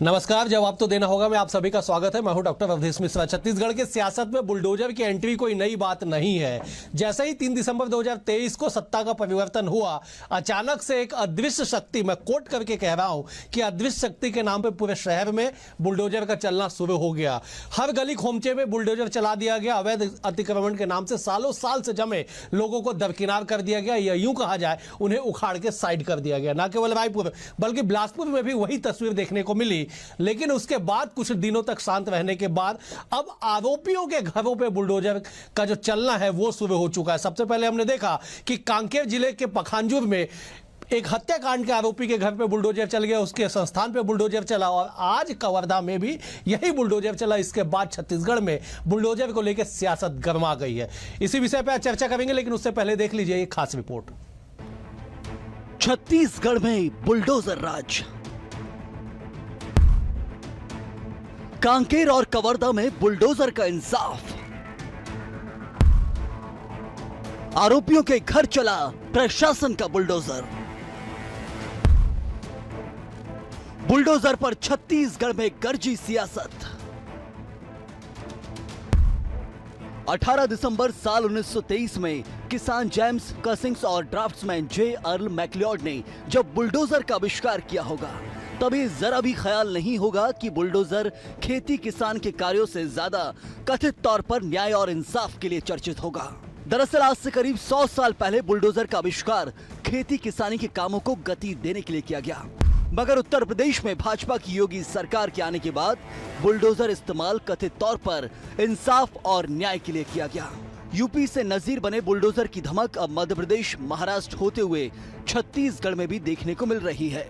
नमस्कार। जवाब तो देना होगा। मैं आप सभी का स्वागत है। मैं हूं डॉक्टर अवधेश मिश्रा। छत्तीसगढ़ के सियासत में बुलडोजर की एंट्री कोई नई बात नहीं है। जैसे ही 3 दिसंबर 2023 को सत्ता का परिवर्तन हुआ, अचानक से एक अदृश्य शक्ति, मैं कोट करके कह रहा हूं कि अदृश्य शक्ति के नाम पे पूरे शहर में बुलडोजर का चलना शुरू हो गया। हर गली खोमचे में बुलडोजर चला दिया गया। अवैध अतिक्रमण के नाम से सालों साल से जमे लोगों को दरकिनार कर दिया गया, या यूं कहा जाए उन्हें उखाड़ के साइड कर दिया गया। न केवल रायपुर बल्कि बिलासपुर में भी वही तस्वीर देखने को मिली। लेकिन उसके बाद कुछ दिनों तक शांत रहने के बाद अब आरोपियों के घरों पे बुलडोजर का जो चलना है वो शुरू हो चुका है। सबसे पहले हमने देखा कि कांकेर जिले के पखांजूर में एक हत्याकांड के आरोपी के घर पे बुलडोजर चल गया, उसके संस्थान पे बुलडोजर चला, और आज कवर्धा में भी यही बुलडोजर चला। इसके बाद छत्तीसगढ़ में बुलडोजर को लेकर सियासत गर्मा गई है। इसी विषय पर चर्चा करेंगे, लेकिन उससे पहले देख लीजिए एक खास रिपोर्ट। छत्तीसगढ़ में बुलडोजर राज। कांकेर और कवर्धा में बुलडोजर का इंसाफ। आरोपियों के घर चला प्रशासन का बुलडोजर। बुलडोजर पर छत्तीसगढ़ में गरजी सियासत। 18 दिसंबर साल 1923 में किसान जेम्स कसिंग्स और ड्राफ्ट्समैन जे अर्ल मैक्लियोड ने जब बुलडोजर का आविष्कार किया होगा, तभी जरा भी ख्याल नहीं होगा कि बुलडोजर खेती किसान के कार्यों से ज्यादा कथित तौर पर न्याय और इंसाफ के लिए चर्चित होगा। दरअसल आज से करीब 100 साल पहले बुलडोजर का आविष्कार खेती किसानी के कामों को गति देने के लिए किया गया, मगर उत्तर प्रदेश में भाजपा की योगी सरकार के आने के बाद बुलडोजर इस्तेमाल कथित तौर पर इंसाफ और न्याय के लिए किया गया। यूपी से नजीर बने बुलडोजर की धमक अब मध्य प्रदेश, महाराष्ट्र होते हुए छत्तीसगढ़ में भी देखने को मिल रही है।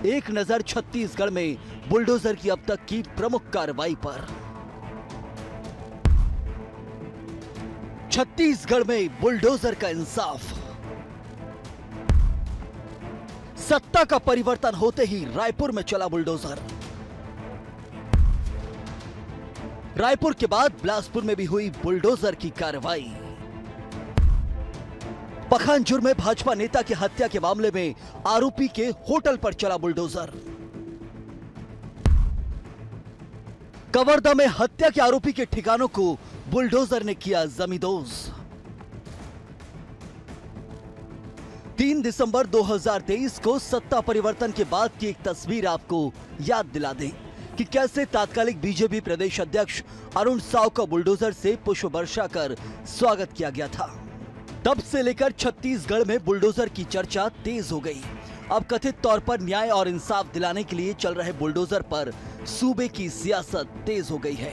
एक नजर छत्तीसगढ़ में बुलडोजर की अब तक की प्रमुख कार्रवाई पर। छत्तीसगढ़ में बुलडोजर का इंसाफ। सत्ता का परिवर्तन होते ही रायपुर में चला बुलडोजर। रायपुर के बाद बिलासपुर में भी हुई बुलडोजर की कार्रवाई। पखांजूर में भाजपा नेता की हत्या के मामले में आरोपी के होटल पर चला बुलडोजर। कवर्धा में हत्या के आरोपी के ठिकानों को बुलडोजर ने किया जमींदोज। 3 दिसंबर 2023 को सत्ता परिवर्तन के बाद की एक तस्वीर आपको याद दिला दें कि कैसे तात्कालिक बीजेपी प्रदेश अध्यक्ष अरुण साव का बुलडोजर से पुष्प वर्षा कर स्वागत किया गया था। तब से लेकर छत्तीसगढ़ में बुलडोजर की चर्चा तेज हो गई। अब कथित तौर पर न्याय और इंसाफ दिलाने के लिए चल रहे बुलडोजर पर सूबे की सियासत तेज हो गई है।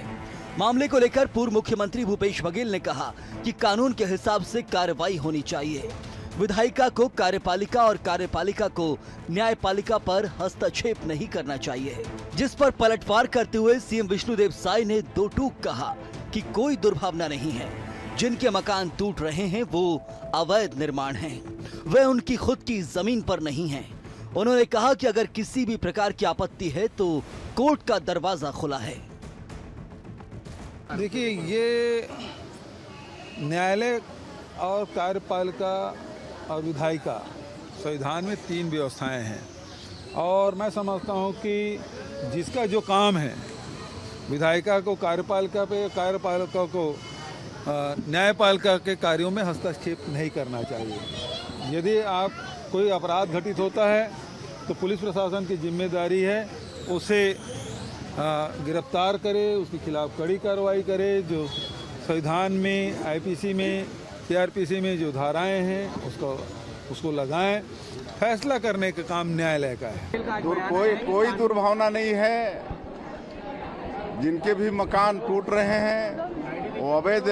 मामले को लेकर पूर्व मुख्यमंत्री भूपेश बघेल ने कहा कि कानून के हिसाब से कार्रवाई होनी चाहिए। विधायिका को कार्यपालिका और कार्यपालिका को न्यायपालिका पर हस्तक्षेप नहीं करना चाहिए, जिस पर पलटवार करते हुए सीएम विष्णुदेव साय ने दो टूक कहा कि कोई दुर्भावना नहीं है। जिनके मकान टूट रहे हैं वो अवैध निर्माण हैं, वे उनकी खुद की जमीन पर नहीं हैं। उन्होंने कहा कि अगर किसी भी प्रकार की आपत्ति है तो कोर्ट का दरवाजा खुला है। देखिए, ये न्यायालय और कार्यपालिका और विधायिका संविधान में 3 व्यवस्थाएं हैं, और मैं समझता हूं कि जिसका जो काम है, विधायिका को कार्यपालिका पे, कार्यपालिका को न्यायपालिका के कार्यों में हस्तक्षेप नहीं करना चाहिए। यदि आप कोई अपराध घटित होता है तो पुलिस प्रशासन की जिम्मेदारी है उसे गिरफ्तार करे, उसके खिलाफ कड़ी कार्रवाई करे। जो संविधान में, आईपीसी में, सीआरपीसी में जो धाराएं हैं उसको लगाएं। फैसला करने का काम न्यायालय का है। कोई दुर्भावना नहीं है। जिनके भी मकान टूट रहे हैं वो अवैध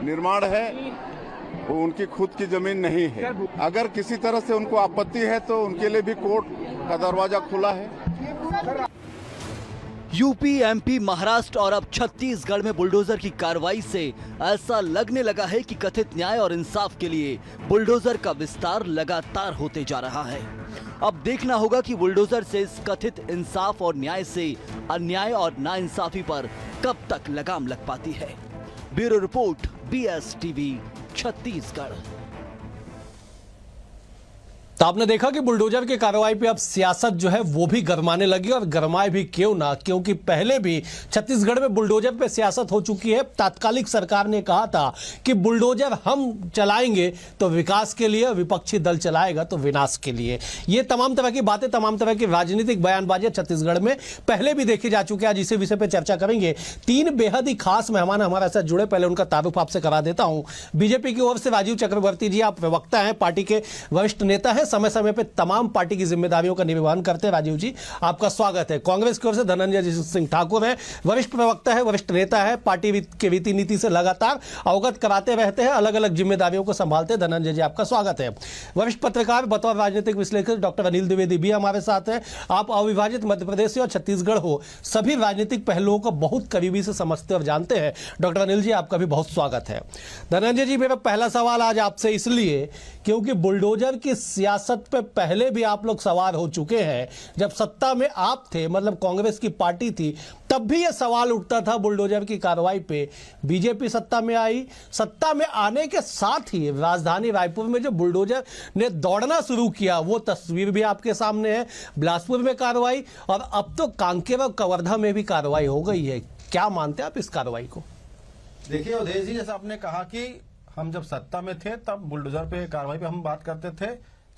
निर्माण है, वो उनकी खुद की जमीन नहीं है। अगर किसी तरह से उनको आपत्ति है तो उनके लिए भी कोर्ट का दरवाजा खुला है। यूपी, एमपी, महाराष्ट्र और अब छत्तीसगढ़ में बुलडोजर की कार्रवाई से ऐसा लगने लगा है कि कथित न्याय और इंसाफ के लिए बुलडोजर का विस्तार लगातार होते जा रहा है। अब देखना होगा कि बुलडोजर से इस कथित इंसाफ और न्याय से अन्याय और नाइंसाफी पर कब तक लगाम लग पाती है। Bureau report, BS TV, Chhattisgarh. तो आपने देखा कि बुलडोजर की कार्रवाई पे अब सियासत जो है वो भी गरमाने लगी, और गरमाए भी क्यों ना, क्योंकि पहले भी छत्तीसगढ़ में बुलडोजर पे सियासत हो चुकी है। तात्कालिक सरकार ने कहा था कि बुलडोजर हम चलाएंगे तो विकास के लिए, विपक्षी दल चलाएगा तो विनाश के लिए। ये तमाम तरह की बातें, तमाम तरह की राजनीतिक बयानबाजी छत्तीसगढ़ में पहले भी देखी जा चुकी है। आज इसी विषय पर चर्चा करेंगे। तीन बेहद ही खास मेहमान हमारे साथ जुड़े, पहले उनका तारुफ आपसे करा देता हूं। बीजेपी की ओर से राजीव चक्रवर्ती जी, आप प्रवक्ता हैं, पार्टी के वरिष्ठ नेता हैं, समय समय पे तमाम पार्टी की जिम्मेदारियों का निर्वहन करते हैं। राजीव जी, आपका स्वागत है। कांग्रेस की ओर से धनंजय सिंह ठाकुर है, वरिष्ठ प्रवक्ता है, वरिष्ठ नेता है, पार्टी के रीति नीति से लगातार अवगत कराते रहते हैं, अलग अलग जिम्मेदारियों को संभालते हैं। धनंजय जी, आपका स्वागत है। वरिष्ठ पत्रकार बतौर राजनीतिक विश्लेषक डॉक्टर अनिल द्विवेदी भी हमारे साथ हैं। आप अविभाजित मध्य प्रदेश से और छत्तीसगढ़ हो, सभी राजनीतिक पहलुओं को बहुत करीबी से समझते और जानते हैं। डॉक्टर अनिल जी, आपका भी बहुत स्वागत है। धनंजय जी, मेरा पहला सवाल आज आपसे इसलिए क्योंकि बुलडोजर की सियासत पे पहले भी आप लोग सवार हो चुके हैं। जब सत्ता में आप थे, मतलब कांग्रेस की पार्टी थी, तब भी यह सवाल उठता था बुलडोजर की कार्रवाई पे। बीजेपी सत्ता में आई, सत्ता में आने के साथ ही राजधानी रायपुर में जो बुलडोजर ने दौड़ना शुरू किया, वो तस्वीर भी आपके सामने है। बिलासपुर में कार्रवाई, और अब तो कांकेर और कवर्धा में भी कार्रवाई हो गई है। क्या मानते हैं आप इस कार्रवाई को? देखिए उदय जी, जैसा आपने कहा कि हम जब सत्ता में थे तब बुलडोजर पे कार्रवाई पे हम बात करते थे,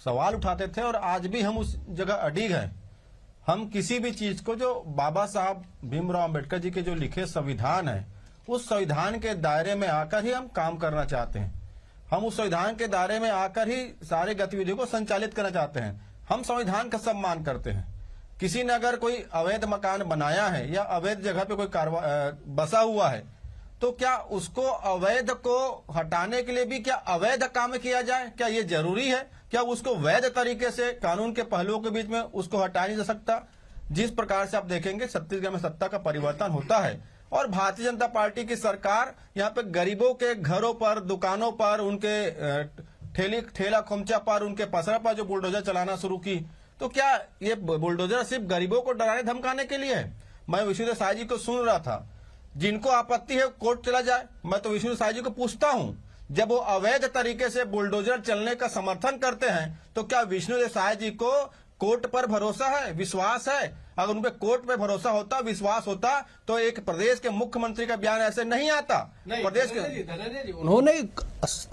सवाल उठाते थे, और आज भी हम उस जगह अडिग हैं। हम किसी भी चीज को, जो बाबा साहब भीमराव अंबेडकर जी के जो लिखे संविधान है, उस संविधान के दायरे में आकर ही हम काम करना चाहते हैं। हम उस संविधान के दायरे में आकर ही सारी गतिविधियों को संचालित करना चाहते हैं। हम संविधान का सम्मान करते हैं। किसी ने अगर कोई अवैध मकान बनाया है या अवैध जगह पे कोई बसा हुआ है, तो क्या उसको अवैध को हटाने के लिए भी क्या अवैध काम किया जाए? क्या ये जरूरी है? क्या उसको वैध तरीके से कानून के पहलुओं के बीच में उसको हटाया नहीं जा सकता? जिस प्रकार से आप देखेंगे छत्तीसगढ़ में सत्ता का परिवर्तन होता है और भारतीय जनता पार्टी की सरकार यहाँ पे गरीबों के घरों पर, दुकानों पर, उनके ठेला खोमचा पर, उनके पसरा पर जो बुलडोजर चलाना शुरू की, तो क्या ये बुलडोजर सिर्फ गरीबों को डराने धमकाने के लिए है? मैं विष्णु साई जी को सुन रहा था, जिनको आपत्ति है कोर्ट चला जाए। मैं तो विष्णु साई जी को पूछता हूं, जब वो अवैध तरीके से बुलडोजर चलने का समर्थन करते हैं, तो क्या विष्णु साई जी को कोर्ट पर भरोसा है, विश्वास है? अगर उन पे कोर्ट पे भरोसा होता, विश्वास होता, तो एक प्रदेश के मुख्यमंत्री का बयान ऐसे नहीं आता। प्रदेश के उन्होंने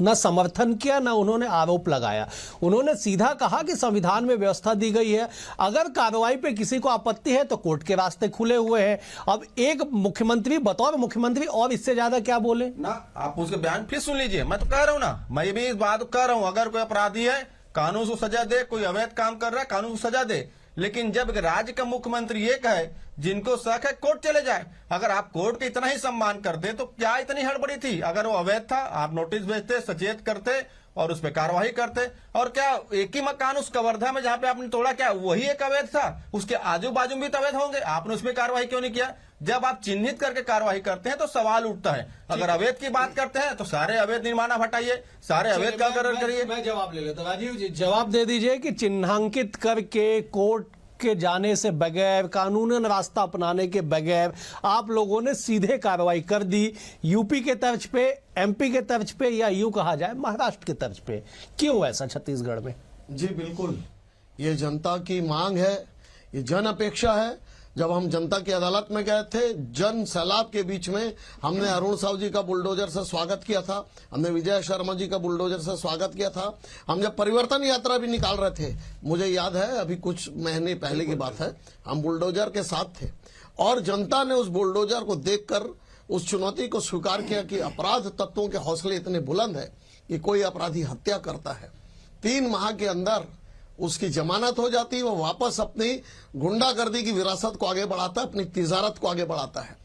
न समर्थन किया, न उन्होंने आरोप लगाया। उन्होंने सीधा कहा कि संविधान में व्यवस्था दी गई है, अगर कार्रवाई पे किसी को आपत्ति है तो कोर्ट के रास्ते खुले हुए हैं। अब एक मुख्यमंत्री बतौर मुख्यमंत्री और इससे ज्यादा क्या बोले ना? आप उसके बयान फिर सुन लीजिए। मैं तो कह रहा हूं ना, मैं भी इस बात को कह रहा हूं, अगर कोई अपराधी है कानून को सजा दे, कोई अवैध काम कर रहा है कानून को सजा दे। लेकिन जब राज्य का मुख्यमंत्री ये कहे जिनको शक है कोर्ट चले जाए, अगर आप कोर्ट का इतना ही सम्मान करते तो क्या इतनी हड़बड़ी थी? अगर वो अवैध था, आप नोटिस भेजते, सचेत करते और उस पर कार्रवाई करते। और क्या एक ही मकान उस कवर्धा में जहां पे आपने तोड़ा, क्या वही एक अवैध था? उसके आजू बाजू भी तो अवैध होंगे, आपने उसमें कार्रवाई क्यों नहीं किया? जब आप चिन्हित करके कार्रवाई करते हैं तो सवाल उठता है। अगर अवैध की बात करते हैं तो सारे अवैध निर्माण आप हटाइए, सारे अवैध का करिए। मैं जवाब ले लेता हूं। राजीव जी, जवाब दे दीजिए कि चिन्हांकित करके कोर्ट के जाने से बगैर, कानूनन रास्ता अपनाने के बगैर आप लोगों ने सीधे कार्रवाई कर दी, यूपी के तर्ज पे, एमपी के तर्ज पे, या यूं कहा जाए महाराष्ट्र के तर्ज पे। क्यों ऐसा छत्तीसगढ़ में? जी बिल्कुल, ये जनता की मांग है, ये जन अपेक्षा है। जब हम जनता की अदालत में गए थे, जन सैलाब के बीच में हमने अरुण साहू जी का बुलडोजर से स्वागत किया था, हमने विजय शर्मा जी का बुलडोजर से स्वागत किया था। हम जब परिवर्तन यात्रा भी निकाल रहे थे, मुझे याद है अभी कुछ महीने पहले की बात है, हम बुलडोजर के साथ थे और जनता ने उस बुलडोजर को देखकर उस चुनौती को स्वीकार किया कि अपराध तत्वों के हौसले इतने बुलंद है कि कोई अपराधी हत्या करता है, 3 माह के अंदर उसकी जमानत हो जाती है, वो वापस अपनी गुंडागर्दी की विरासत को आगे बढ़ाता है, अपनी तिजारत को आगे बढ़ाता है।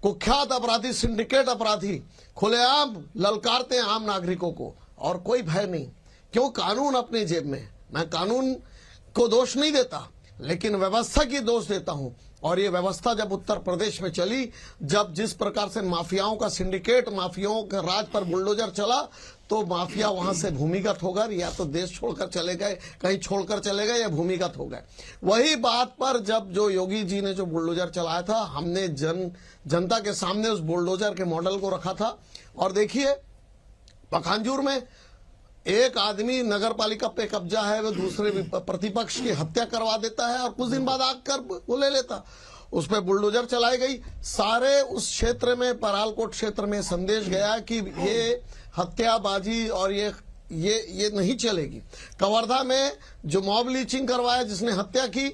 कुख्यात अपराधी, सिंडिकेट अपराधी खुलेआम ललकारते हैं आम नागरिकों को और कोई भय नहीं। क्यों? कानून अपनी जेब में। मैं कानून को दोष नहीं देता, लेकिन व्यवस्था की दोष देता हूं। और ये व्यवस्था जब उत्तर प्रदेश में चली, जब जिस प्रकार से माफियाओं का सिंडिकेट, माफियाओं के राज पर बुलडोजर चला, तो माफिया वहां से भूमिगत हो गए, या तो देश छोड़कर चले गए, कहीं छोड़कर चले गए, या भूमिगत हो गए। वही बात पर जब जो योगी जी ने जो बुलडोजर चलाया था, हमने जनता के सामने उस बुलडोजर के मॉडल को रखा था। और देखिए, पखानजूर में एक आदमी नगर पालिका पे कब्जा है, वो दूसरे प्रतिपक्ष की हत्या करवा देता है और कुछ दिन बाद आकर वो ले लेता। उस पर बुलडोजर चलाई गई, सारे उस क्षेत्र में, परालकोट क्षेत्र में संदेश गया कि ये हत्याबाजी और ये नहीं चलेगी। कवर्धा में जो मॉब लीचिंग करवाया, जिसने हत्या की,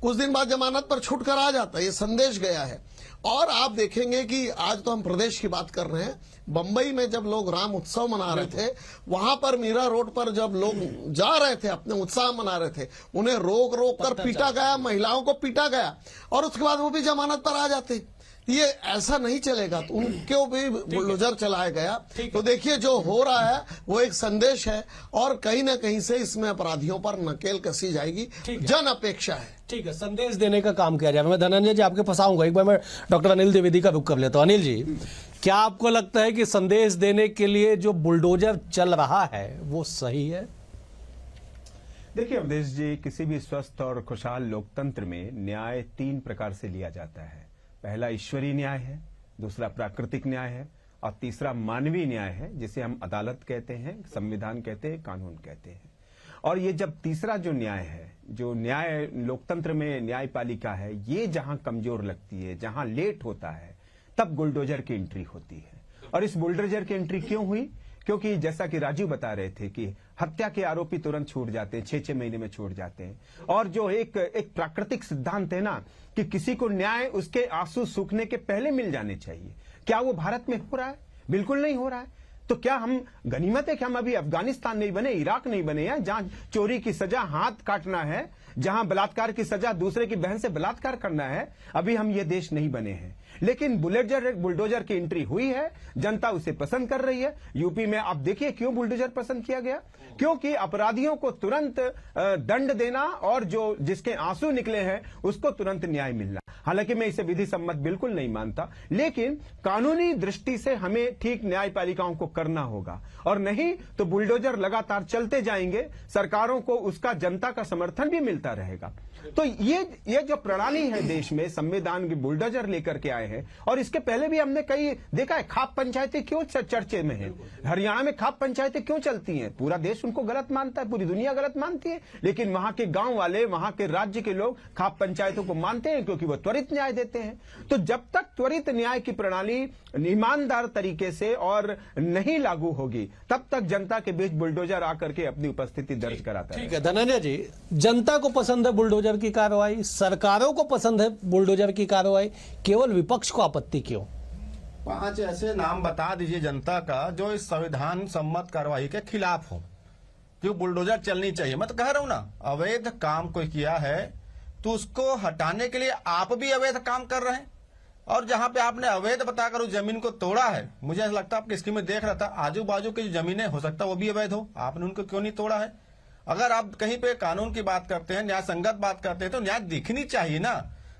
कुछ दिन बाद जमानत पर छूट कर आ जाता, ये संदेश गया है। और आप देखेंगे कि आज तो हम प्रदेश की बात कर रहे हैं, बंबई में जब लोग राम उत्सव मना रहे थे, वहां पर मीरा रोड पर जब लोग जा रहे थे, अपने उत्साह मना रहे थे, उन्हें रोक रोक कर पीटा गया, महिलाओं को पीटा गया, और उसके बाद वो भी जमानत पर आ जाते। ये ऐसा नहीं चलेगा, तो उनको भी बुलडोजर चलाया गया। तो देखिए जो हो रहा है वो एक संदेश है, और कहीं ना कहीं से इसमें अपराधियों पर नकेल कसी जाएगी, जन अपेक्षा है। ठीक है, संदेश देने का काम किया जाए। मैं धनंजय जी आपके पास आऊंगा, एक बार मैं डॉक्टर अनिल द्विवेदी का रुख कर लेता हूं। अनिल जी, क्या आपको लगता है कि संदेश देने के लिए जो बुलडोजर चल रहा है वो सही है? देखिए अवधेश जी, किसी भी स्वस्थ और खुशहाल लोकतंत्र में न्याय 3 प्रकार से लिया जाता है। पहला ईश्वरीय न्याय है, दूसरा प्राकृतिक न्याय है, और तीसरा मानवीय न्याय है, जिसे हम अदालत कहते हैं, संविधान कहते हैं, कानून कहते हैं। और ये जब तीसरा जो न्याय है, जो न्याय लोकतंत्र में न्यायपालिका है, ये जहां कमजोर लगती है, जहां लेट होता है, तब बुलडोजर की एंट्री होती है। और इस बुलडोजर की एंट्री क्यों हुई? क्योंकि जैसा कि राजू बता रहे थे कि हत्या के आरोपी तुरंत छूट जाते हैं, 6-6 महीने में छूट जाते हैं। और जो एक प्राकृतिक सिद्धांत है ना कि किसी को न्याय उसके आंसू सूखने के पहले मिल जाने चाहिए, क्या वो भारत में हो रहा है? बिल्कुल नहीं हो रहा है। तो क्या हम गनीमत है कि हम अभी अफगानिस्तान नहीं बने, इराक नहीं बने हैं, जहां चोरी की सजा हाथ काटना है, जहां बलात्कार की सजा दूसरे की बहन से बलात्कार करना है, अभी हम ये देश नहीं बने हैं। लेकिन बुलडोजर की एंट्री हुई है, जनता उसे पसंद कर रही है। यूपी में आप देखिए क्यों बुलडोजर पसंद किया गया, क्योंकि अपराधियों को तुरंत दंड देना और जो जिसके आंसू निकले हैं उसको तुरंत न्याय मिलना। हालांकि मैं इसे विधि सम्मत बिल्कुल नहीं मानता, लेकिन कानूनी दृष्टि से हमें ठीक न्यायपालिकाओं को करना होगा, और नहीं तो बुलडोजर लगातार चलते जाएंगे, सरकारों को उसका जनता का समर्थन भी मिलता रहेगा। तो ये जो प्रणाली है देश में, संविधान की बुलडोजर लेकर के आए हैं। और इसके पहले भी हमने कई देखा है, खाप पंचायतें क्यों चर्चे में है। हरियाणा में खाप पंचायतें क्यों चलती हैं? पूरा देश उनको गलत मानता है, पूरी दुनिया गलत मानती है, लेकिन वहां के गांव वाले, वहां के राज्य के लोग खाप पंचायतों को मानते हैं, क्योंकि वो त्वरित न्याय देते हैं। तो जब तक त्वरित न्याय की प्रणाली ईमानदार तरीके से और नहीं लागू होगी, तब तक जनता के बीच बुलडोजर आकर के अपनी उपस्थिति दर्ज कराता है। ठीक है धनंजय जी, जनता को पसंद है बुलडोजर की कार्रवाई, सरकारों को पसंद है बुलडोजर की कार्रवाई, केवल विपक्ष को आपत्ति क्यों? 5 ऐसे नाम बता दीजिए जनता का जो इस संविधान सम्मत कार्रवाई के खिलाफ हो, जो बुलडोजर चलनी चाहिए। मैं तो कह रहा हूं ना, अवैध काम कोई किया है तो उसको हटाने के लिए आप भी अवैध काम कर रहे हैं, और जहां पे आपने अवैध बताकर उस जमीन को तोड़ा है, मुझे ऐसा लगता है आपकी स्कीम में देख रहा था, आजू बाजू की जो जमीनें हो सकता है वो भी अवैध हो, आपने उनको क्यों नहीं तोड़ा है? अगर आप कहीं पे कानून की बात करते हैं, न्याय संगत बात करते हैं, तो न्याय दिखनी चाहिए ना।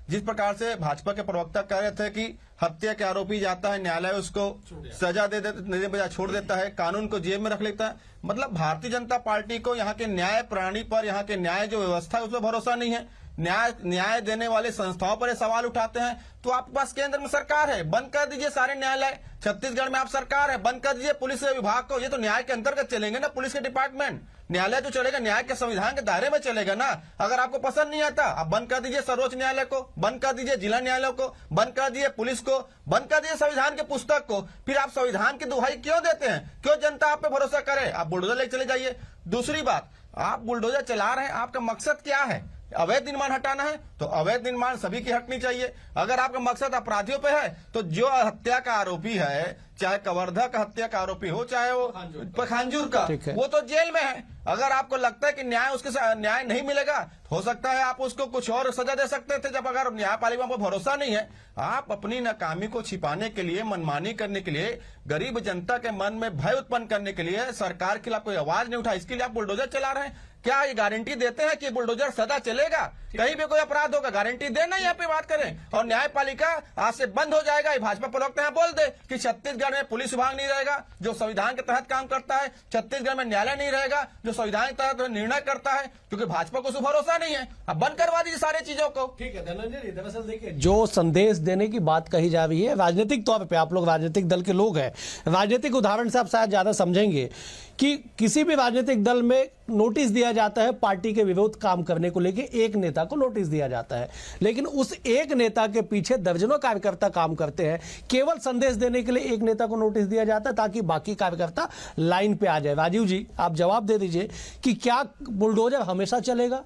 जिस प्रकार से भाजपा के प्रवक्ता कह रहे थे कि हत्या के आरोपी जाता है, न्यायालय उसको सजा देने बजाय छोड़ देता है, कानून को जेब में रख लेता है। मतलब भारतीय जनता पार्टी को यहाँ के न्याय प्रणाली पर, यहाँ के न्याय जो व्यवस्था है उस पर भरोसा नहीं है। न्याय देने वाले संस्थाओं पर ये सवाल उठाते हैं। तो आपके पास केंद्र में सरकार है, बंद कर दीजिए सारे न्यायालय। छत्तीसगढ़ में आप सरकार है, बंद कर दीजिए पुलिस विभाग को। ये तो न्याय के अंतर्गत चलेंगे ना, पुलिस के डिपार्टमेंट। न्यायालय तो चलेगा न्याय के संविधान के दायरे में चलेगा ना। अगर आपको पसंद नहीं आता, आप बंद कर दीजिए सर्वोच्च न्यायालय को, बंद कर दीजिए जिला न्यायालय को, बंद कर दीजिए पुलिस को, बंद कर दीजिए संविधान के पुस्तक को। फिर आप संविधान की दुहाई क्यों देते हैं? क्यों जनता आप पे भरोसा करे? आप बुलडोजर लेके चले जाइए। दूसरी बात, आप बुलडोजर चला रहे हैं, आपका मकसद क्या है? अवैध निर्माण हटाना है तो अवैध निर्माण सभी की हटनी चाहिए। अगर आपका मकसद अपराधियों पे है तो जो हत्या का आरोपी है, चाहे कवर्धा का हत्या का आरोपी हो, चाहे वो पखांजूर का, वो तो जेल में है। अगर आपको लगता है कि न्याय उसके न्याय नहीं मिलेगा, हो सकता है आप उसको कुछ और सजा दे सकते थे। जब अगर न्यायपालिका पर भरोसा नहीं है, आप अपनी नाकामी को छिपाने के लिए, मनमानी करने के लिए, गरीब जनता के मन में भय उत्पन्न करने के लिए सरकार के खिलाफ कोई आवाज नहीं उठा, इसके लिए आप बुलडोजर चला रहे हैं। क्या ये गारंटी देते हैं कि बुलडोजर सदा चलेगा? कहीं भी कोई अपराध होगा, गारंटी देना, यहाँ पे बात करें। और न्यायपालिका आज से बंद हो जाएगा। ये भाजपा प्रवक्ता यहाँ बोल दे कि छत्तीसगढ़ में पुलिस विभाग नहीं रहेगा जो संविधान के तहत काम करता है, छत्तीसगढ़ में न्यायालय नहीं रहेगा जो संविधान के तहत निर्णय करता है, क्योंकि भाजपा को भरोसा नहीं है। अब बंद करवा दीजिए सारी चीजों को। ठीक है धनंजय जी, दरअसल देखिए जो संदेश देने की बात कही जा रही है, राजनीतिक तौर पे आप लोग राजनीतिक दल के लोग हैं, राजनीतिक उदाहरण से आप शायद ज्यादा समझेंगे कि किसी भी राजनीतिक दल में नोटिस दिया जाता है पार्टी के विरोध काम करने को लेकर, एक नेता को नोटिस दिया जाता है, लेकिन उस एक नेता के पीछे दर्जनों कार्यकर्ता काम करते हैं। केवल संदेश देने के लिए एक नेता को नोटिस दिया जाता है ताकि बाकी कार्यकर्ता लाइन पे आ जाए। राजीव जी, आप जवाब दे दीजिए कि क्या बुलडोजर हमेशा चलेगा?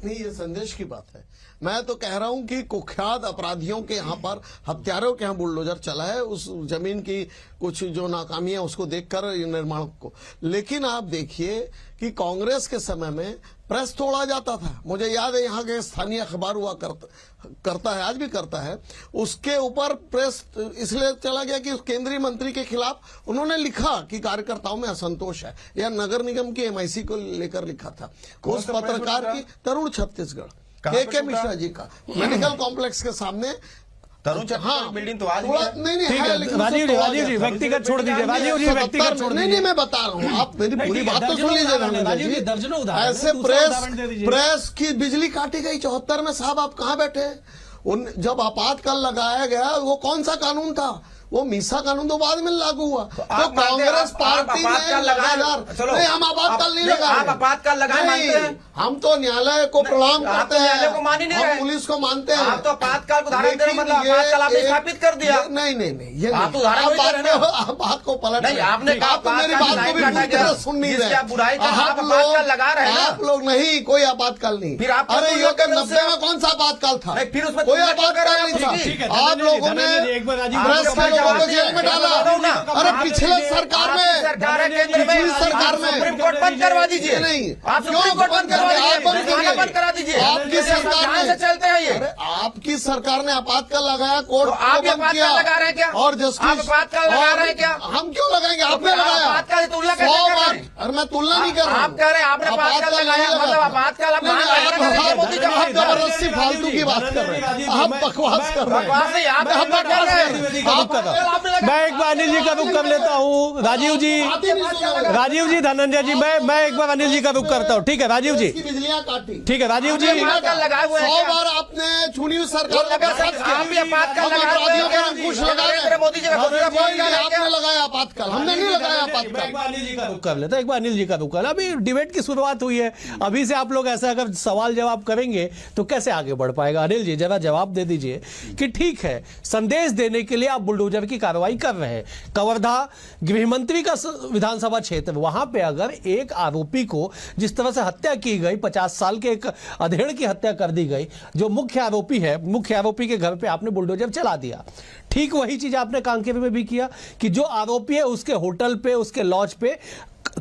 नहीं, ये संदेश की बात है। मैं तो कह रहा हूं कि कुख्यात अपराधियों के यहाँ पर, हत्यारों के यहाँ बुलडोजर चला है, उस जमीन की कुछ जो नाकामी है उसको देखकर निर्माण को। लेकिन आप देखिए कि कांग्रेस के समय में प्रेस तोड़ा जाता था। मुझे याद है यहाँ के स्थानीय अखबार हुआ करता है, आज भी करता है। उसके ऊपर प्रेस इसलिए चला गया कि केंद्रीय मंत्री के खिलाफ उन्होंने लिखा कि कार्यकर्ताओं में असंतोष है, या नगर निगम की MIC को लेकर लिखा था। उस पत्रकार की तरुण छत्तीसगढ़ के मिश्रा जी का मेडिकल कॉम्प्लेक्स के सामने तरुण छत्तीसगढ़ बिल्डिंग तो आज भी है। नहीं ठीक है, है, लेकिन राजीव जी व्यक्तिगत छोड़ दीजिए, राजीव जी व्यक्तिगत छोड़ नहीं, दीजिए। मैं बता रहा हूँ, आप मेरी पूरी बात तो सुन लीजिए राजीव धर्मेंद्र जी, जी। दर्जनों उदाहरण ऐसे दूसरा उदाहरण दे दीजिए। प्रेस की बिजली काटी गई 74 में। साहब आप कहाँ बैठे? जब आपातकाल लगाया गया, वो कौन सा कानून था? वो मीसा कानून तो बाद में लागू हुआ। तो कांग्रेस पार्टी ने लगातार, नहीं हम आपातकाल नहीं लगा रहे। आप आपातकाल लगाए मानते हैं? हम तो न्यायालय को प्रणाम आप करते तो हैं, न्यायालय को मान ही नहीं हम रहे। पुलिस को मानते हैं। आप तो आपातकाल को उदाहरण दे रहे हो, मतलब लेकिन आपातकाल आपने ये- स्थापित कर दिया। नहीं, ये आप नहीं। तो उदाहरण आप वही दे रहे हैं ना। आप बात को पलट नहीं, रहे हैं। आपने कहा आप तो मेरी आपातकाल बात को भी नहीं पूरी काटा तरह गया। सुन नहीं जिससे रहे। आप बुराई कर रहे हैं, आप आपातकाल लगा रहे हैं ना। आप लोग नहीं, कोई आपातकाल नहीं। फिर आप अरे क्यों ये कर रहे हो 90 में कौन सा आपातकाल था? नहीं, फिर उसमें कोई तुलना क्यों कर रहे आपातकाल हैं नहीं था। आप? ठीक है, आप लोगों ने धर्मेंद्र जी, एक बार राजीव प्रेस जी के लोगों को जेल में डाला। अरे पिछले सरकार में, सरकार है केंद्र में, पिछली सरकार में सुप्रीम कोर्ट बंद करवा दीजिए। नहीं, आप क्यों सुप्रीम कोर्ट बंद करवा दीजिए, आप बंद थाना करिए। बंद करा दीजिए। आपकी सरकार कहाँ ने से चलते हैं ये? अरे आपकी सरकार ने आपातकाल लगाया, कोर्ट तो आप को बंद आपातकाल किया। लगा रहे हैं क्या? और जस्टिस आप आपातकाल लगा रहे हैं क्या? हम क्यों लगाएंगे? आपने फिर लगाया। आपातकाल की तुलना कैसे 100 कर रहे बार। हैं? अरे मैं तुलना नहीं कर रहा हूं। आप कह रहे हैं आपने आपातकाल लगाया, नहीं मतलब लगा। आपातकाल आप नहीं, मान नहीं, रहे हैं ना? आप- मोदी आप जबरदस्ती फालतू की बात कर रहे हैं। आप बकवास कर रहे हैं। बकवास नहीं, आप हम बकवास कर रहे हैं। मैं एक बार अनिल जी का रुख कर लेता हूँ। राजीव जी, बात ही नहीं सुना। राजीव जी, धनंजय जी, मैं एक बार अनिल जी का रुख करता हूँ। ठीक है राजीव जी, इसकी बिजलियां काटी। ठीक है राजीव जी, आपातकाल लगाए हुए हैं 100 क्या? बार आपने चुनी हुई सरकार तो को लगा बर्खास्त किया। आप भी आपातकाल हम लगाए हुए अपराधियों हैं। पर अंकुश लगा रहे नरेंद्र हैं। मोदी जी का खुद का फोन कर रहे हैं क्या? आपने लगाया आपातकाल, हमने नहीं लगाया आपातकाल। एक बार अनिल जी का रुख कर लेता, एक बार अनिल जी का रुख कर। अभी डिबेट की शुरुआत हुई है, अभी से आप लोग ऐसा अगर सवाल जवाब करेंगे तो कैसे आगे बढ़ पाएगा? अनिल जी जरा जवाब दे दीजिए कि ठीक है, संदेश देने के लिए आप बुलडोजर की कार्रवाई कर रहे हैं। कवर्धा गृह मंत्री का विधानसभा क्षेत्र, वहां पे अगर एक आरोपी को जिस तरह से हत्या की गई, 50 साल के एक अधेड़ की हत्या कर दी गई, जो मुख्य आरोपी है, मुख्य आरोपी के घर पे आपने बुलडोजर चला दिया। ठीक वही चीज आपने कांकेर में भी किया कि जो आरोपी है उसके होटल पे, उसके लॉज पे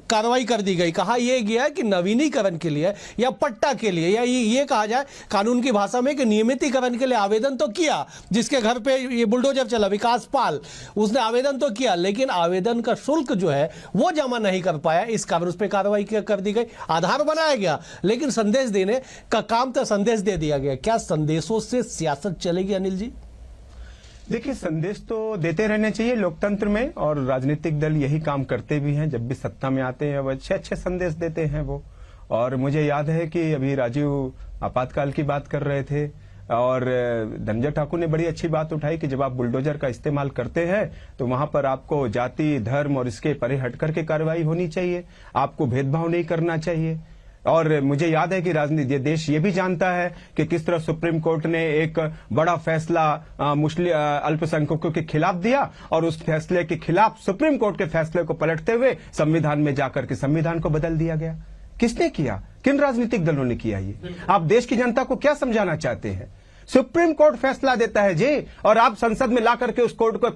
कार्रवाई कर दी गई। कहा यह गया है कि नवीनीकरण के लिए या पट्टा के लिए, या ये कहा जाए कानून की भाषा में कि नियमितीकरण के लिए आवेदन तो किया। जिसके घर पे ये बुलडोजर चला, विकास पाल, उसने आवेदन तो किया, लेकिन आवेदन का शुल्क जो है वो जमा नहीं कर पाया। इस कारण उस पर कार्रवाई कर दी गई, आधार बनाया गया, लेकिन संदेश देने का काम तो संदेश दे दिया गया। क्या संदेशों से सियासत चलेगी अनिल जी? देखिए, संदेश तो देते रहने चाहिए लोकतंत्र में, और राजनीतिक दल यही काम करते भी हैं। जब भी सत्ता में आते हैं वो अच्छे अच्छे संदेश देते हैं वो। और मुझे याद है कि अभी राजीव आपातकाल की बात कर रहे थे, और धनंजय ठाकुर ने बड़ी अच्छी बात उठाई कि जब आप बुलडोजर का इस्तेमाल करते हैं तो वहां पर आपको जाति, धर्म और इसके परे हट करके कार्रवाई होनी चाहिए, आपको भेदभाव नहीं करना चाहिए। और मुझे याद है कि राजनीति देश ये भी जानता है कि किस तरह सुप्रीम कोर्ट ने एक बड़ा फैसला मुस्लिम अल्पसंख्यकों के खिलाफ दिया, और उस फैसले के खिलाफ सुप्रीम कोर्ट के फैसले को पलटते हुए संविधान में जाकर के संविधान को बदल दिया गया। किसने किया? किन राजनीतिक दलों ने किया? ये आप देश की जनता को क्या समझाना चाहते हैं? सुप्रीम कोर्ट फैसला देता है जी, और आप संसद में ला करके उस कोर्ट को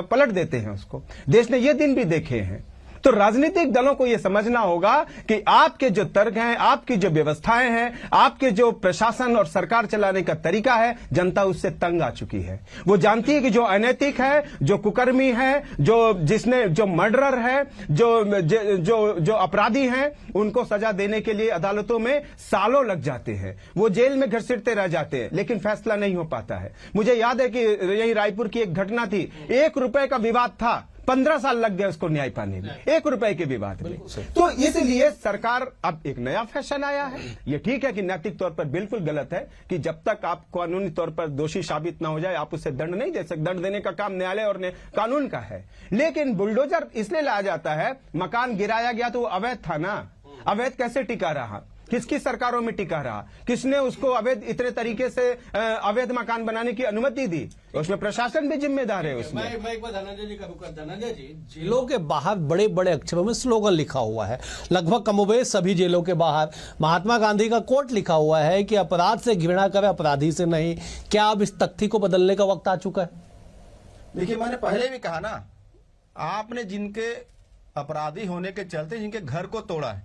पलट देते हैं उसको। देश ने ये दिन भी देखे हैं। तो राजनीतिक दलों को यह समझना होगा कि आपके जो तर्क हैं, आपकी जो व्यवस्थाएं हैं, आपके जो प्रशासन और सरकार चलाने का तरीका है, जनता उससे तंग आ चुकी है। वो जानती है कि जो अनैतिक है, जो कुकर्मी है, जो मर्डरर है, जो अपराधी हैं, उनको सजा देने के लिए अदालतों में सालों लग जाते हैं, वो जेल में घसीटते रह जाते हैं, लेकिन फैसला नहीं हो पाता है। मुझे याद है कि यही रायपुर की एक घटना थी, ₹1 का विवाद था, 15 साल लग गए उसको न्याय पाने में, 1 रुपए के विवाद में। तो इसलिए सरकार अब एक नया फैशन आया है। ये ठीक है कि नैतिक तौर पर बिल्कुल गलत है कि जब तक आप कानूनी तौर पर दोषी साबित ना हो जाए आप उसे दंड नहीं दे सकते। दंड देने का काम न्यायालय और कानून का है। लेकिन बुलडोजर इसलिए लाया जाता है, मकान गिराया गया तो वो अवैध था ना, अवैध कैसे टिका रहा, किसकी सरकारों में टिका रहा, किसने उसको अवैध इतने तरीके से अवैध मकान बनाने की अनुमति दी, उसमें प्रशासन भी जिम्मेदार है। उसमें मैं एक बार धनंजय जी का रुक कर, धनंजय जी, जेलों के बाहर बड़े बड़े अक्षरों में स्लोगन लिखा हुआ है, लगभग कमोबेश सभी जेलों के बाहर महात्मा गांधी का कोट लिखा हुआ है कि अपराध से घृणा करे, अपराधी से नहीं। क्या अब इस तख्ती को बदलने का वक्त आ चुका है? देखिए, मैंने पहले भी कहा ना, आपने जिनके अपराधी होने के चलते जिनके घर को तोड़ा है,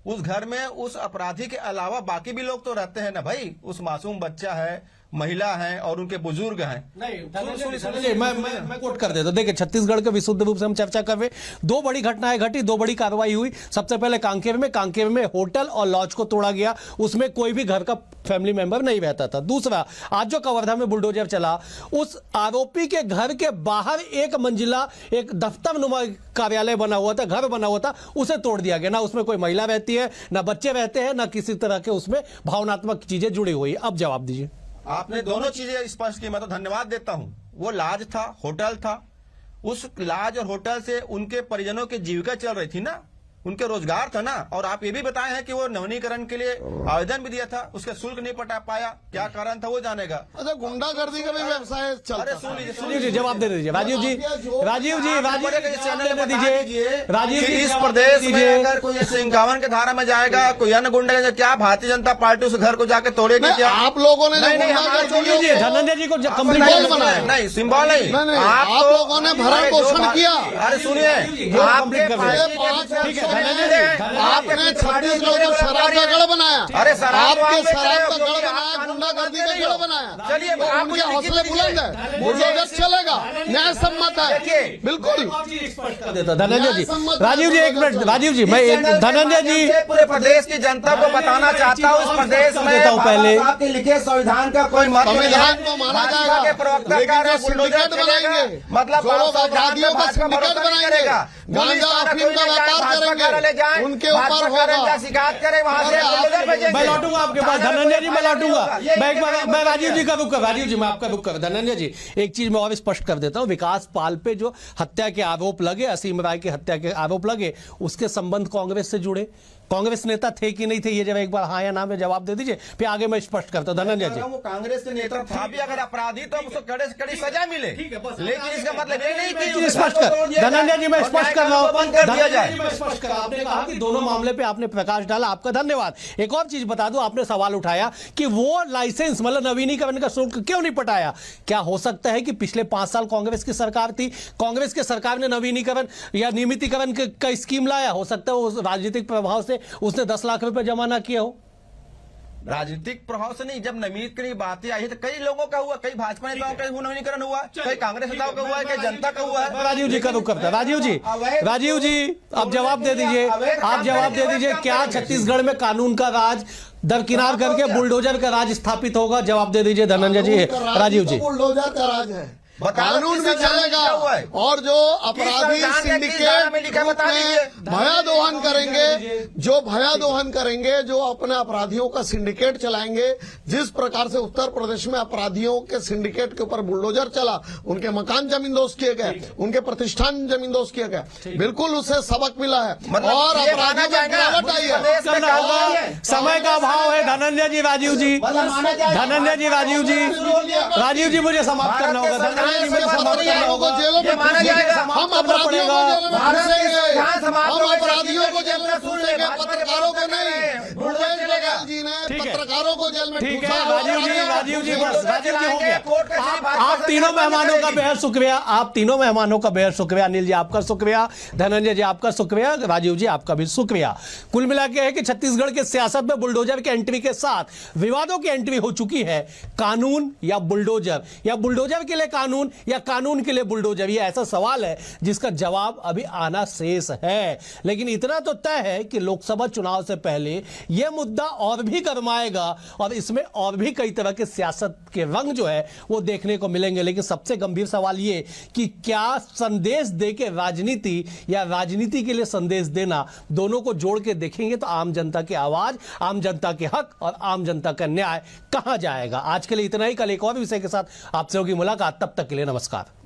उस घर में उस अपराधी के अलावा बाकी भी लोग तो रहते हैं ना भाई। उस मासूम बच्चा है, महिला है और उनके बुजुर्ग हैं। नहीं, मैं कोट कर देता हूं। देखिए, छत्तीसगढ़ के विशुद्ध रूप से हम चर्चा कर रहे, 2 बड़ी घटनाएं घटी, 2 बड़ी कार्रवाई हुई। सबसे पहले कांकेर में होटल और लॉज को तोड़ा गया, उसमें कोई भी घर का फैमिली मेंबर नहीं रहता था। दूसरा, आज जो कवर्धा में बुलडोजर चला, उस आरोपी के घर के बाहर 1 मंजिला एक दफ्तर नुमा कार्यालय बना हुआ था, घर बना हुआ था, उसे तोड़ दिया गया। ना उसमें कोई महिला रहती है, ना बच्चे रहते हैं, ना किसी तरह के उसमें भावनात्मक चीजें जुड़ी हुई। अब जवाब दीजिए। आपने दोनों चीजें स्पष्ट की, मैं तो धन्यवाद देता हूं। वो लाज था, होटल था, उस लाज और होटल से उनके परिजनों की जीविका चल रही थी ना, उनके रोजगार था ना। और आप ये भी बताए हैं कि वो नवीनीकरण के लिए आवेदन भी दिया था, उसका शुल्क नहीं पटा पाया, क्या कारण था वो जानेगा। अच्छा, गुंडागर्दी का भी व्यवसाय चलता अरे है। सुन लीजिए, राजीव जी जवाब दे दीजिए। राजीव जी इस प्रदेश में अगर कोई 51 के धारा में जाएगा, कोई अन्य गुंडा, क्या भारतीय जनता पार्टी उस घर को जाके तोड़ेगी क्या? आप लोगों ने नहीं, नहीं, हमारा गुंडागर्दी धनंजय जी को सिंबल बनाया। नहीं, सिंबल नहीं, नहीं, आप लोगों ने भरण पोषण किया। अरे सुनिए, आपने छत्तीसगढ़ को शराब का गढ़ बनाया। अरे शराब आपके में शराब का चले, गढ़ बनाया, गुंडागर्दी का गढ़ बनाया। चलिए, तो आप उनके मुझे हौसले बुलंद है, बुलडोजर चलेगा, न्याय सम्मत है। देखिए, बिल्कुल देता धनंजय जी। राजीव जी 1 मिनट, राजीव जी, मैं धनंजय जी पूरे प्रदेश की जनता को बताना चाहता हूँ, इस प्रदेश में देता हूं पहले। आपके लिखे संविधान का कोई महत्व नहीं है। संविधान को माना भाजपा जाएगा, के प्रवक्ता लेकिन कह रहे हैं जो बुलडोजर सिंडिकेट चलेगा, बनाएंगे, मतलब जो लोग संविधान अपराधियों पे का भाजपा सिंडिकेट भरोसा नहीं बनाएंगे, करेगा। गांजा अफीम का व्यापार करेंगे, उनके ऊपर होगा। शिकायत करे, वहां से बुलडोजर भेजेंगे। मैं लौटूंगा आपके पास धनंजय जी, मैं लौटूंगा। मैं राजीव जी का रुक कर, राजीव जी मैं आपका रुक कर। धनंजय जी, एक चीज मैं और स्पष्ट कर देता हूं, विकास पाल पे जो हत्या के आरोप लगे, असीम राय की हत्या के आरोप लगे, उसके संबंध कांग्रेस से जुड़े, कांग्रेस नेता थे कि नहीं थे, ये जब एक बार हाँ या ना में जवाब दे दीजिए, फिर आगे मैं स्पष्ट करता हूं। धनंजय जी, वो कांग्रेस के नेता था भी, अगर अपराधी तो उसको कड़े से कड़ी सजा मिले, लेकिन इसका मतलब ये नहीं कि स्पष्ट कर धनंजय जी, मैं स्पष्ट कर रहा हूं। बंद कर दिया जाए। मैं स्पष्ट कर, आपने कहा कि दोनों मामले पे आपने प्रकाश डाला, आपका धन्यवाद। एक और चीज बता दूं, आपने सवाल उठाया कि वो लाइसेंस मतलब नवीनीकरण का शुल्क क्यों नहीं पटाया। क्या हो सकता है कि पिछले 5 साल कांग्रेस की सरकार थी, कांग्रेस की सरकार ने नवीनीकरण या नियमितीकरण का स्कीम लाया, हो सकता है उस राजनीतिक प्रभाव से उसने 10 लाख रुपए जमा ना किया हो। राजनीतिक प्रभाव से नहीं, जब नवीनीकरण की बातें आई है तो कई लोगों का हुआ, कई भाजपा नेताओं का नवीनीकरण हुआ, कई कांग्रेस नेताओं का हुआ है, कई जनता का हुआ है। राजीव जी का रुख करता है। राजीव जी अब जवाब दे दीजिए, आप जवाब दे दीजिए, क्या छत्तीसगढ़ में कानून का राज दरकिनार करके बुलडोजर का राज स्थापित होगा? जवाब दे दीजिए धनंजय जी। राजीव जी, बुलडोजर का राज है, कानून भी किस संविधान में चलेगा, लिखा हुआ है? और जो अपराधी किस संविधान में सिंडिकेट लिखा है, बता दीजिए। भयादोहन करेंगे, जो अपने अपराधियों का सिंडिकेट चलाएंगे, जिस प्रकार से उत्तर प्रदेश में अपराधियों के सिंडिकेट के ऊपर बुलडोजर चला, उनके मकान जमींदोज किए गए, उनके प्रतिष्ठान जमींदोज किए गए, बिल्कुल उसे सबक मिला है और अपराधियों में गिरावट आई है। समय का अभाव है धनंजय जी। राजीव जी, धनंजय जी, राजीव जी मुझे समाप्त करना होगा। धनंजय जी मुझे समाप्त करना होगा। जेलों में माना जाएगा, हम अपराधियों को जेल में घुसेंगे, हम अपराधियों को जेल में सुन घुसेंगे, पत्रकारों को नहीं। भूपेश बघेल जी ने पत्रकारों को जेल में ठीक है घुसा। राजीव जी बस, राजीव जी हो गया। आप तीनों मेहमानों का बेहद शुक्रिया, आप तीनों मेहमानों का बेहद शुक्रिया। अनिल जी आपका शुक्रिया, धनंजय जी आपका शुक्रिया, राजीव जी आपका भी शुक्रिया। कुल मिला के है कि छत्तीसगढ़ के सियासत में बुलडोजर की एंट्री के साथ विवादों की एंट्री हो चुकी है। कानून या बुलडोजर, या बुलडोजर के लिए कानून या कानून के लिए बुलडोजर, ये ऐसा सवाल है जिसका जवाब अभी आना शेष है। लेकिन इतना तो तय है कि लोकसभा चुनाव से पहले यह मुद्दा और भी गरमाएगा और और इसमें और भी कई तरह के सियासत के रंग जो है वो देखने को मिलेंगे। लेकिन सबसे गंभीर सवाल ये कि क्या संदेश दे के राजनीति या राजनीति के लिए संदेश देना, दोनों को जोड़ के देखेंगे तो आम जनता की आवाज, आम जनता के हक और आम जनता का न्याय कहां जाएगा। आज के लिए इतना ही। कल एक और विषय के साथ आपसे होगी मुलाकात। तब तक के लिए नमस्कार।